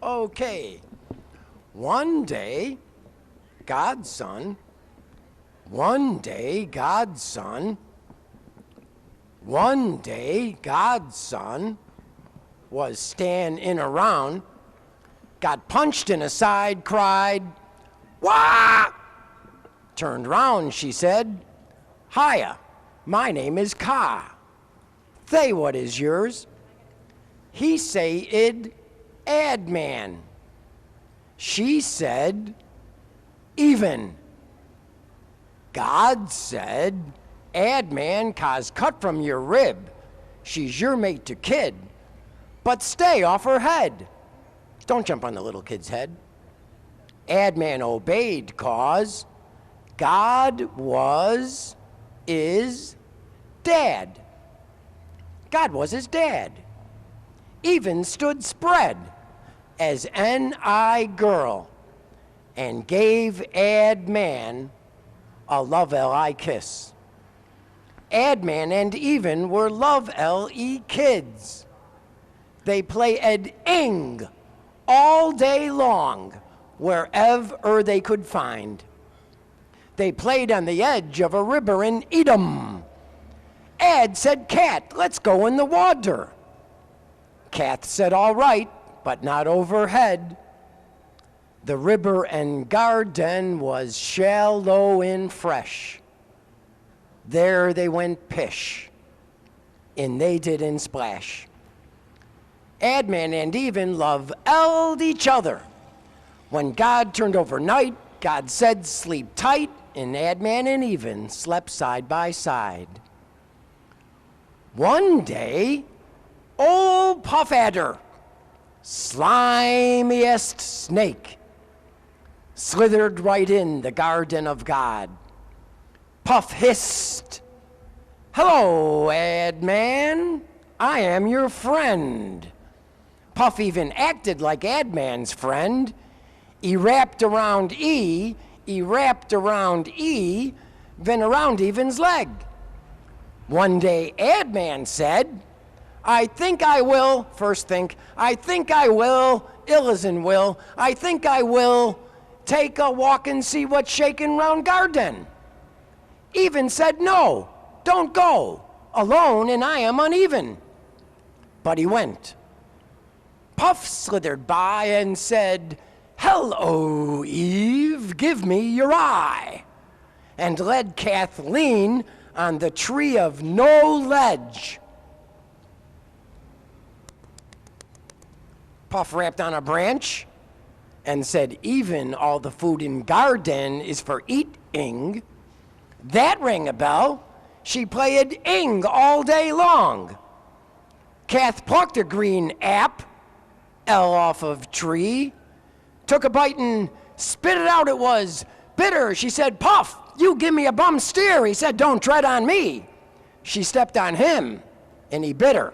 Okay. One day, God's son, one day, God's son, one day, God's son was standing around, got punched in the side, cried, "Wah!" Turned round, she said, "Hiya, my name is Ka. Say what is yours?" He said, "Ad man." She said, "Even." God said, "Ad man, Ka's cut from your rib. She's your mate to kid, but stay off her head. Don't jump on the little kid's head." Ad man obeyed, cause God is dad. God was his dad. Even stood spread as N.I. girl and gave Ad man a love L.I. kiss. Ad man and Even were love L.E. kids. They play ed ing all day long wherever they could find. They played on the edge of a river in Edom. Ad said, "Cat, let's go in the water." Cat said, "All right, but not overhead." The river and garden was shallow and fresh. There they went pish, and they didn't splash. Adman and Even loved each other. When God turned over night, God said, "Sleep tight," and Adman and Even slept side by side. One day, old Puff Adder, slimiest snake, slithered right in the garden of God. Puff hissed, "Hello, Adman, I am your friend." Puff even acted like Adman's friend. He wrapped around E, then around Even's leg. One day, Adman said, "I think I will," first think, "I think I will, ill as in will, I think I will take a walk and see what's shaking round garden." Even said, "No, don't go, alone and I am uneven." But he went. Puff slithered by and said, "Hello, Eve, give me your eye," and led Kathleen on the tree of no ledge. Puff rapped on a branch and said, "Even all the food in garden is for eating." That rang a bell. She played ing all day long. Kath plucked a green app, L off of tree, took a bite and spit it out. It was bitter. She said, "Puff, you give me a bum steer." He said, "Don't tread on me." She stepped on him, and he bit her.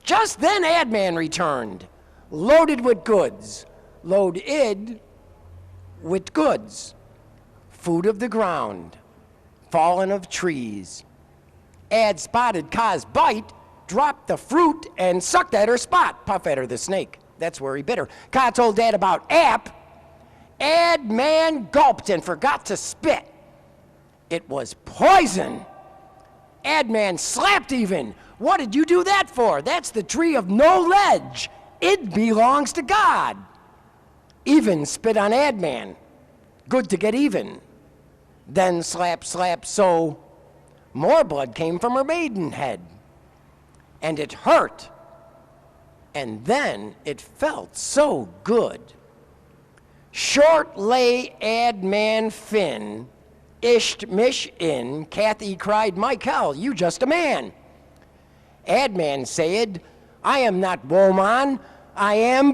Just then Adman returned, loaded with goods, loaded with goods, food of the ground, fallen of trees. Ad spotted Ka's bite, dropped the fruit, and sucked at her spot. Puff at her, the snake. That's where he bit her. Ka told Dad about app. Adman gulped and forgot to spit. It was poison. Adman slapped Even. "What did you do that for? That's the tree of no ledge. It belongs to God." Even spit on Adman. Good to get even. Then slap, slap, so more blood came from her maiden head. And it hurt. And then it felt so good. Short lay Adman Finn, isht mish in, Kathy cried, "Michael, you just a man." Adman said, "I am not woman, I am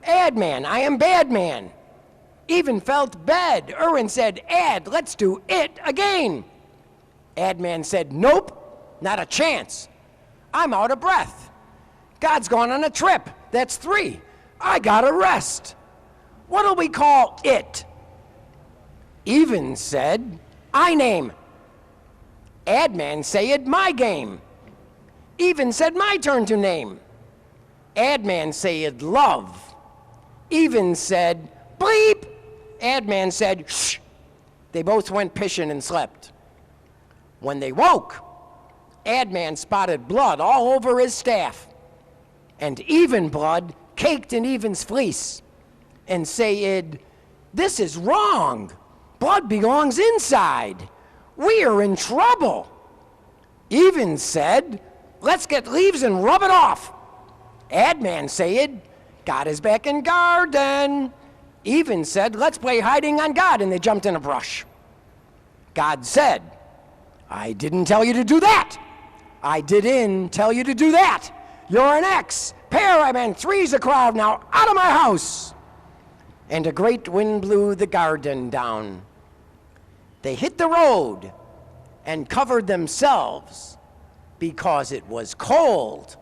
Adman, I am bad man." Even felt bad. Erwin said, "Ad, let's do it again." Adman said, "Nope, not a chance. I'm out of breath. God's gone on a trip. That's 3. I gotta rest. What'll we call it?" Even said, "I name." Adman said, "My game." Even said, "My turn to name." Adman said, love. Even said, bleep. Adman said, shh. They both went pishing and slept. When they woke, Adman spotted blood all over his staff, and Even blood caked in Even's fleece, and said, this is wrong. Blood belongs inside. We are in trouble. Even said, let's get leaves and rub it off. Adman said, God is back in garden. Even said, let's play hiding on God, and they jumped in a brush. God said, I didn't tell you to do that. I didn't tell you to do that. You're an X. Pair, I meant three's a crowd. Now out of my house. And a great wind blew the garden down. They hit the road and covered themselves because it was cold.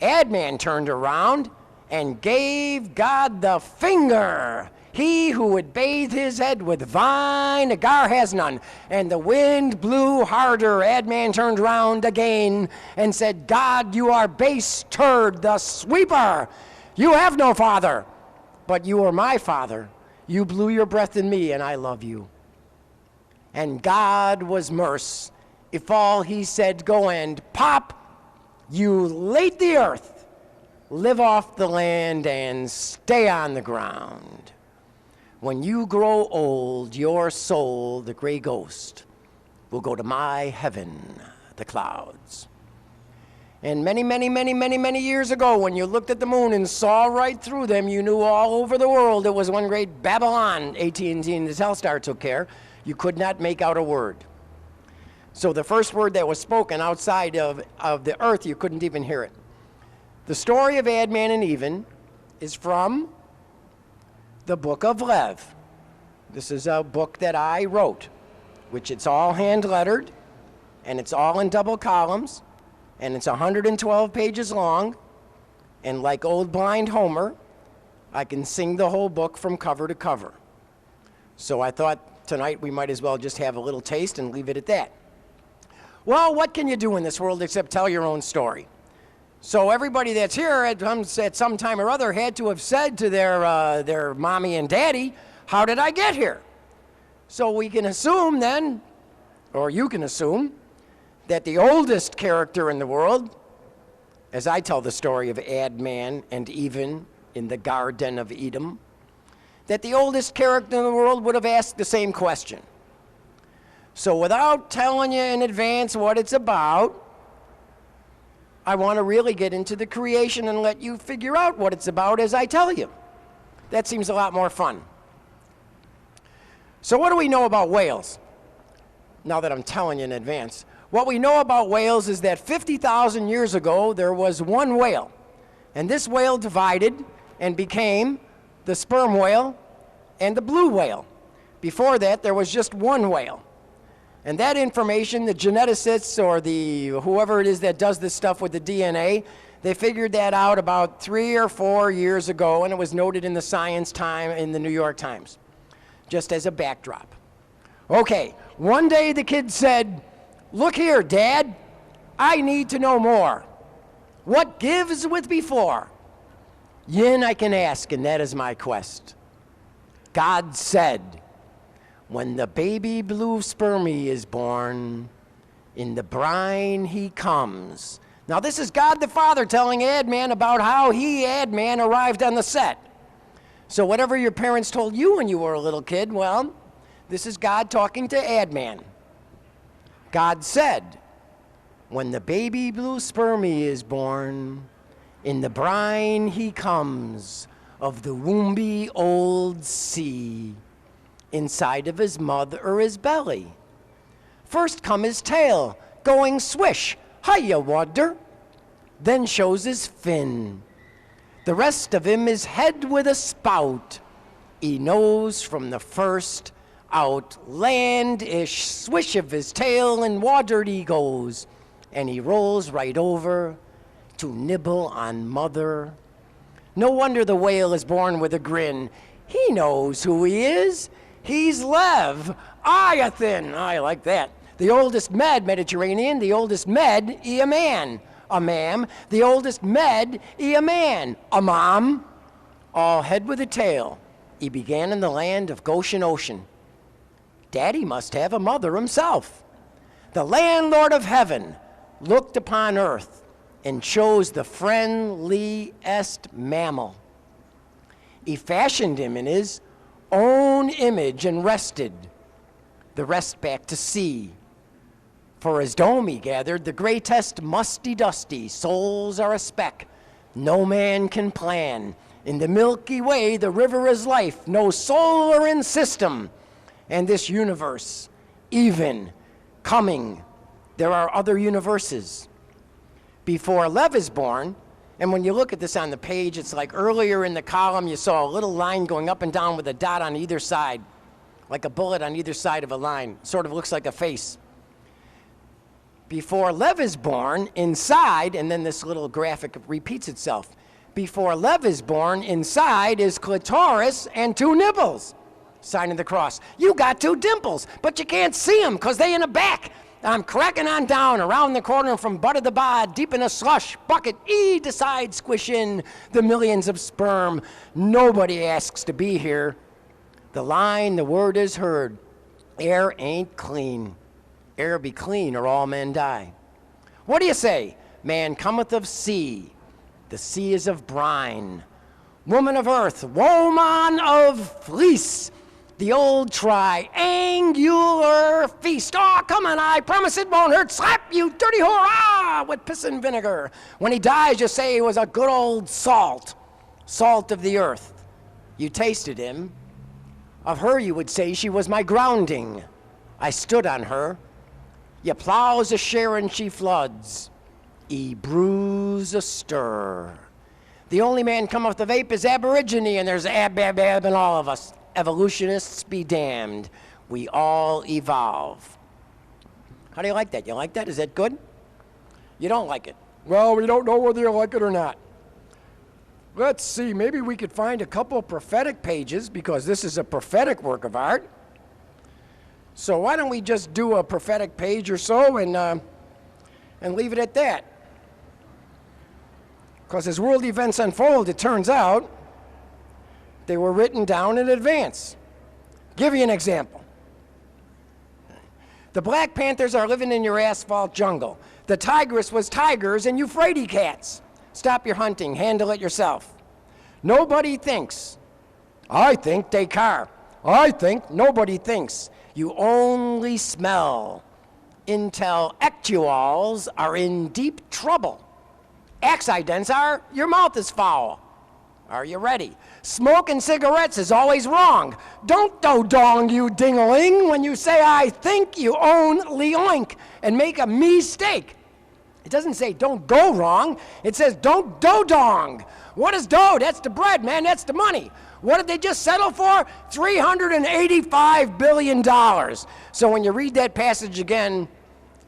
Adman turned around and gave God the finger. He who would bathe his head with wine, Agar has none. And the wind blew harder. Adman turned round again and said, God, you are base turd, the sweeper. You have no father, but you are my father. You blew your breath in me, and I love you. And God was merc. If all he said go and pop, you late the earth, live off the land, and stay on the ground. When you grow old, your soul, the gray ghost, will go to my heaven, the clouds. And many, many, many, many, many years ago, when you looked at the moon and saw right through them, you knew all over the world it was one great Babylon. AT&T and the Telstar took care. You could not make out a word. So the first word that was spoken outside of the earth, you couldn't even hear it. The story of Adman and Even is from the book of Lev. This is a book that I wrote, which it's all hand-lettered, and it's all in double columns, and it's 112 pages long, and like old blind Homer, I can sing the whole book from cover to cover. So I thought tonight we might as well just have a little taste and leave it at that. Well, what can you do in this world except tell your own story? So everybody that's here at some time or other had to have said to their mommy and daddy, how did I get here? So we can assume then, or you can assume, that the oldest character in the world, as I tell the story of Adman and Even in the Garden of Eden, that the oldest character in the world would have asked the same question. So without telling you in advance what it's about, I want to really get into the creation and let you figure out what it's about as I tell you. That seems a lot more fun. So what do we know about whales? Now that I'm telling you in advance. What we know about whales is that 50,000 years ago, there was one whale. And this whale divided and became the sperm whale and the blue whale. Before that, there was just one whale. And that information, the geneticists or whoever it is that does this stuff with the DNA, they figured that out about 3 or 4 years ago, and it was noted in the Science Time in the New York Times, just as a backdrop. Okay, one day the kid said, look here, Dad, I need to know more. What gives with before? Yin I can ask, and that is my quest. God said, when the baby blue spermie is born, in the brine he comes. Now this is God the Father telling Adman about how he, Adman, arrived on the set. So whatever your parents told you when you were a little kid, well, this is God talking to Adman. God said, when the baby blue spermie is born, in the brine he comes of the wombly old sea. Inside of his mother or his belly. First come his tail, going swish, hiya water, then shows his fin. The rest of him is head with a spout. He knows from the first outlandish swish of his tail, and watered he goes, and he rolls right over to nibble on mother. No wonder the whale is born with a grin. He knows who he is. He's Lev, Iathan. I like that. The oldest Mediterranean, the oldest a man. a ma'am, the oldest med, a man, a mom, all head with a tail. He began in the land of Goshen Ocean. Daddy must have a mother himself. The landlord of heaven looked upon earth and chose the friendliest mammal. He fashioned him in his own image and rested the rest back to sea. For his dome he gathered the greatest musty dusty, souls are a speck, no man can plan. In the Milky Way, the river is life, no solar in system. And this universe, even coming, there are other universes. Before Lev is born, and when you look at this on the page, it's like earlier in the column, you saw a little line going up and down with a dot on either side, like a bullet on either side of a line. Sort of looks like a face. Before Lev is born, inside, and then this little graphic repeats itself. Before Lev is born, inside is clitoris and two nipples. Sign of the cross. You got two dimples, but you can't see them because they in the back. I'm cracking on down around the corner from butt of the bod, deep in a slush bucket. Decide squish in the millions of sperm. Nobody asks to be here. The line, the word is heard. Air ain't clean. Air be clean or all men die. What do you say? Man cometh of sea. The sea is of brine. Woman of earth, woman of fleece. The old triangular feast. Oh, come on, I promise it won't hurt. Slap, you dirty whore. Ah, with piss and vinegar. When he dies, you say he was a good old salt. Salt of the earth. You tasted him. Of her, you would say she was my grounding. I stood on her. You plows a share and she floods. Ye brews a stir. The only man cometh of ape is aborigine, and there's ab in all of us. Evolutionists be damned. We all evolve. How do you like that? You like that? Is that good? You don't like it. Well, we don't know whether you like it or not. Let's see. Maybe we could find a couple prophetic pages because this is a prophetic work of art. So why don't we just do a prophetic page or so and leave it at that? Because as world events unfold, it turns out they were written down in advance. Give you an example. The Black Panthers are living in your asphalt jungle. The tigress was tigers and Euphrates cats. Stop your hunting, handle it yourself. Nobody thinks. I think Descartes. I think nobody thinks. You only smell. Intellectuals are in deep trouble. Accidents are your mouth is foul. Are you ready? Smoking cigarettes is always wrong. Don't do-dong, you ding-a-ling. When you say I think, you only oink and make a mistake. It doesn't say don't go wrong. It says don't do-dong. What is dough? That's the bread, man. That's the money. What did they just settle for? $385 billion. So when you read that passage again,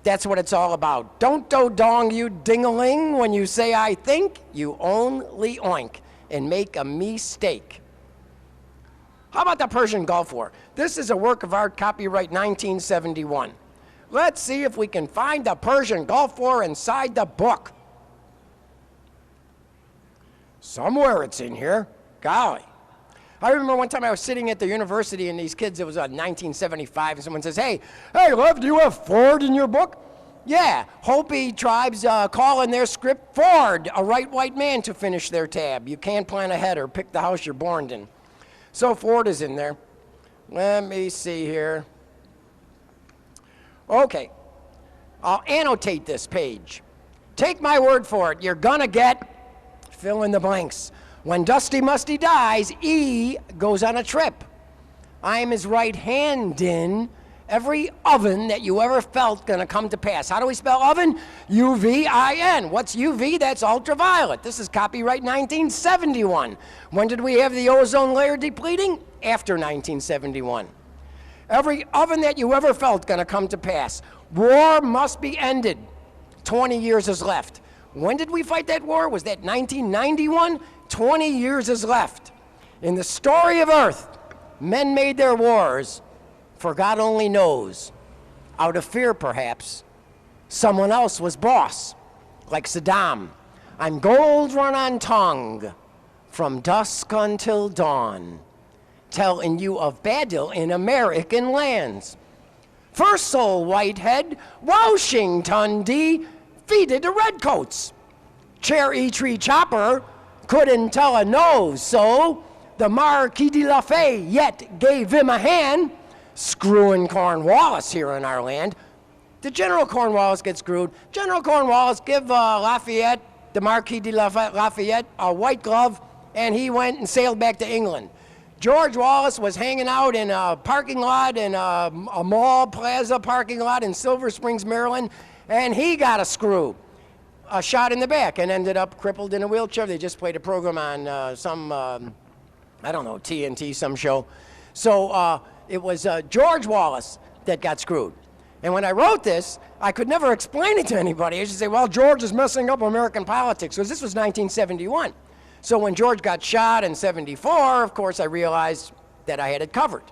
that's what it's all about. Don't do-dong, you ding-a-ling. When you say I think, you only oink and make a mistake. How about the Persian Gulf War? This is a work of art, copyright 1971. Let's see if we can find the Persian Gulf War inside the book. Somewhere it's in here. Golly. I remember one time I was sitting at the university and these kids, it was 1975, and someone says, hey, Lev, do you have Ford in your book? Yeah, Hopi tribes call in their script Ford, a right white man to finish their tab. You can't plan ahead or pick the house you're born in. So Ford is in there. Let me see here. Okay, I'll annotate this page. Take my word for it, you're gonna get, fill in the blanks. When Dusty Musty dies, E goes on a trip. I am his right hand in every oven that you ever felt gonna come to pass. How do we spell oven? U-V-I-N. What's UV? That's ultraviolet. This is copyright 1971. When did we have the ozone layer depleting? After 1971. Every oven that you ever felt gonna come to pass. War must be ended. 20 years is left. When did we fight that war? Was that 1991? 20 years is left. In the story of Earth, men made their wars, for God only knows, out of fear perhaps, someone else was boss. like Saddam. I'm gold run on tongue, from dusk until dawn, telling you of battle in American lands. First Sol Whitehead, Washington, defeated the Redcoats. Cherry Tree Chopper couldn't tell a no, so the Marquis de Lafayette gave him a hand, screwing Cornwallis here in our land. Did General Cornwallis get screwed? General Cornwallis give Lafayette, the Marquis de Lafayette, a white glove, and he went and sailed back to England. George Wallace was hanging out in a parking lot, in a mall plaza parking lot in Silver Springs, Maryland, and he got a screw, a shot in the back, and ended up crippled in a wheelchair. They just played a program on some, I don't know, TNT, some show. So it was George Wallace that got screwed. And when I wrote this, I could never explain it to anybody. I used to say, well, George is messing up American politics, because this was 1971. So when George got shot in 74, of course, I realized that I had it covered.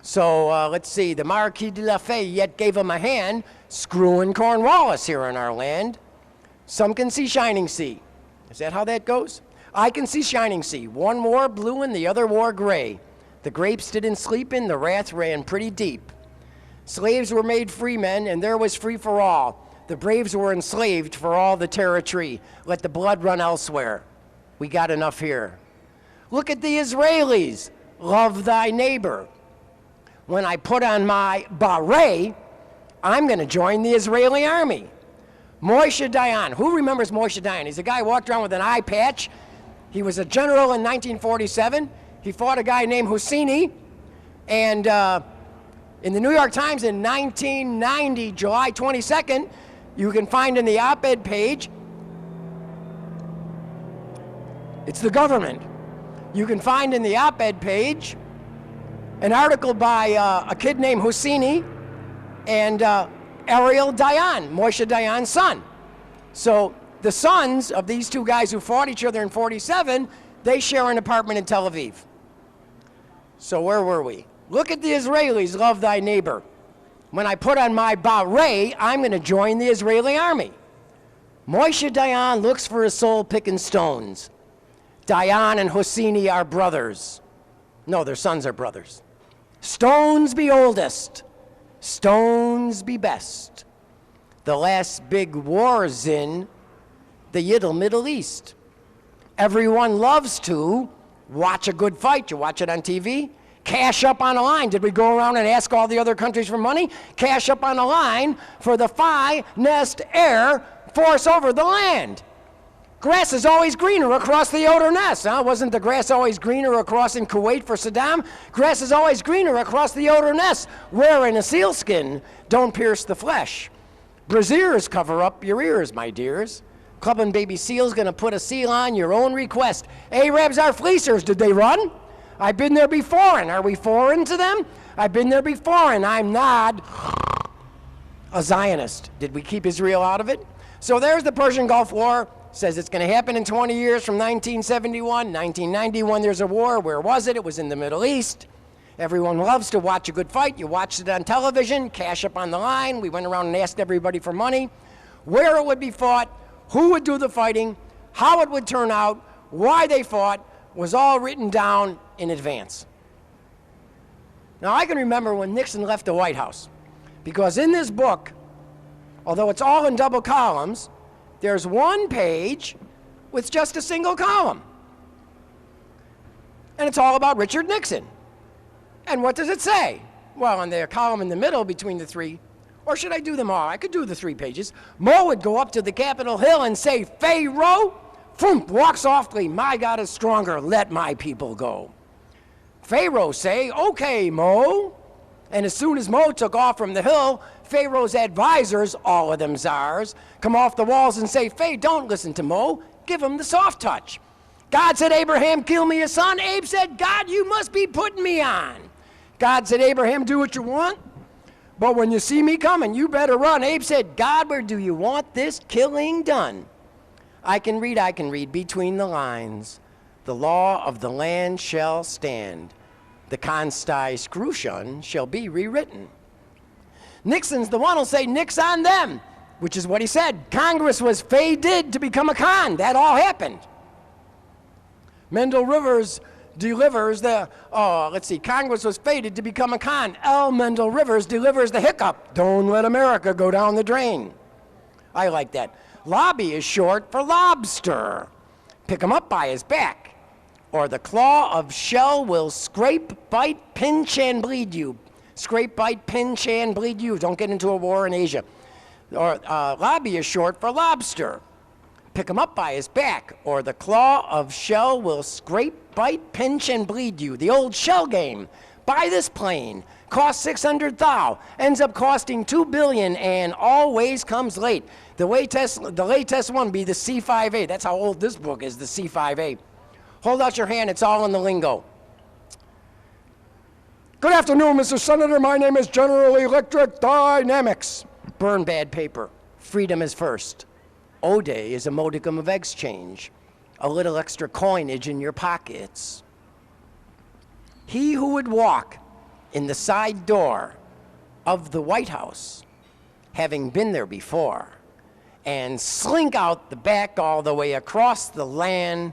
So let's see, the Marquis de Lafayette gave him a hand, screwing Cornwallis here in our land. Some can see shining sea. Is that how that goes? I can see shining sea. One wore blue and the other wore gray. The grapes didn't sleep in, the wrath ran pretty deep. Slaves were made free men, and there was free for all. The braves were enslaved for all the territory. Let the blood run elsewhere. We got enough here. Look at the Israelis. Love thy neighbor. When I put on my beret, I'm going to join the Israeli army. Moshe Dayan. Who remembers Moshe Dayan? He's a guy who walked around with an eye patch. He was a general in 1947. He fought a guy named Husseini. And in the New York Times in 1990, July 22nd, you can find in the op-ed page, it's the government. You can find in the op-ed page an article by a kid named Husseini and Ariel Dayan, Moshe Dayan's son. So the sons of these two guys who fought each other in 47, they share an apartment in Tel Aviv. So where were we? Look at the Israelis, love thy neighbor. When I put on my beret, I'm going to join the Israeli army. Moshe Dayan looks for his soul picking stones. Dayan and Husseini are brothers. No, their sons are brothers. Stones be oldest, stones be best. The last big war's in the Yiddle Middle East. Everyone loves to watch a good fight. You watch it on TV. Cash up on a line. Did we go around and ask all the other countries for money? Cash up on a line for the finest air force over the land. Grass is always greener across the Oder-Ness. Huh? Wasn't the grass always greener across in Kuwait for Saddam? Grass is always greener across the Oder-Ness. Wearing a sealskin, don't pierce the flesh. Braziers cover up your ears, my dears. Clubbing baby seal's gonna put a seal on your own request. Arabs are fleecers. Did they run? I've been there before, and are we foreign to them? I've been there before, and I'm not a Zionist. Did we keep Israel out of it? So there's the Persian Gulf War. Says it's going to happen in 20 years from 1971. 1991, there's a war. Where was it? It was in the Middle East. Everyone loves to watch a good fight. You watched it on television, cash up on the line. We went around and asked everybody for money, where it would be fought, who would do the fighting, how it would turn out, why they fought, was all written down in advance. Now, I can remember when Nixon left the White House, because in this book, although it's all in double columns, there's one page with just a single column. And it's all about Richard Nixon. And what does it say? Well, on the column in the middle between the three, or should I do them all? I could do the 3 pages. Mo would go up to the Capitol Hill and say, Pharaoh, Frump, walk softly, my God is stronger, let my people go. Pharaoh say, okay, Mo. And as soon as Mo took off from the hill, Pharaoh's advisors, all of them czars, come off the walls and say, Faye, don't listen to Mo. Give him the soft touch. God said, Abraham, kill me a son. Abe said, God, you must be putting me on. God said, Abraham, do what you want. But when you see me coming, you better run. Abe said, God, where do you want this killing done? I can read between the lines. The law of the land shall stand. The Constitution shall be rewritten. Nixon's the one who'll say, nix on them. which is what he said. Congress was fated to become a con. That all happened. Mendel Rivers delivers the, Congress was fated to become a con. L. Mendel Rivers delivers the hiccup. Don't let America go down the drain. I like that. Lobby is short for lobster. Pick him up by his back, or the claw of shell will scrape, bite, pinch, and bleed you. Scrape, bite, pinch, and bleed you. Don't get into a war in Asia. Or lobby is short for lobster. Pick him up by his back, or the claw of shell will scrape, bite, pinch, and bleed you. The old shell game. Buy this plane. Costs 600 thou. Ends up costing $2 billion and always comes late. The latest one be the C5A. That's how old this book is, the C5A. Hold out your hand. It's all in the lingo. Good afternoon, Mr. Senator. My name is General Electric Dynamics. Burn bad paper. Freedom is first. O-Day is a modicum of exchange, a little extra coinage in your pockets. He who would walk in the side door of the White House, having been there before, and slink out the back all the way across the land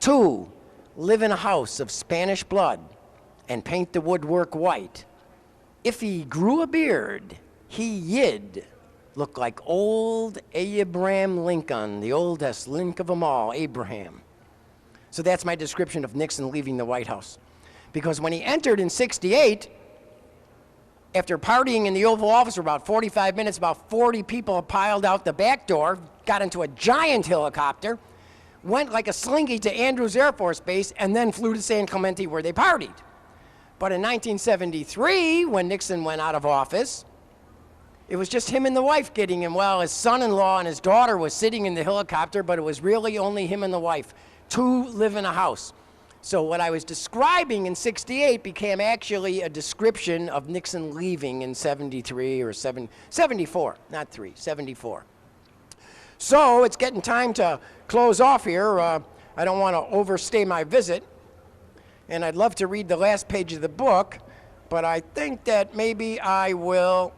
to live in a house of Spanish blood and paint the woodwork white. If he grew a beard, he yid look like old Abraham Lincoln, the oldest link of them all, Abraham. So that's my description of Nixon leaving the White House. Because when he entered in '68, after partying in the Oval Office for about 45 minutes, about 40 people piled out the back door, got into a giant helicopter, went like a slinky to Andrews Air Force Base, and then flew to San Clemente where they partied. But in 1973, when Nixon went out of office, it was just him and the wife getting him. Well, his son-in-law and his daughter was sitting in the helicopter, but it was really only him and the wife. Two live in a house. So what I was describing in '68 became actually a description of Nixon leaving in 73 or 74, not 3, 74. So it's getting time to close off here. I don't want to overstay my visit. And I'd love to read the last page of the book, but I think that maybe I will,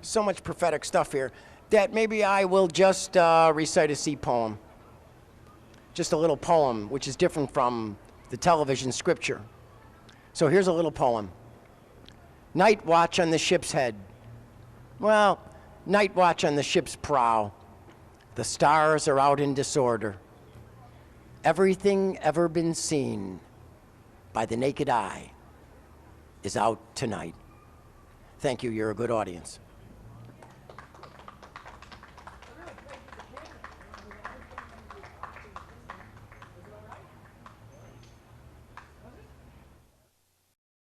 so much prophetic stuff here, that maybe I will just recite a sea poem. Just a little poem, which is different from the television scripture. So here's a little poem. Night watch on the ship's head. Well, night watch on the ship's prow. The stars are out in disorder. Everything ever been seen by the naked eye is out tonight. Thank you. You're a good audience.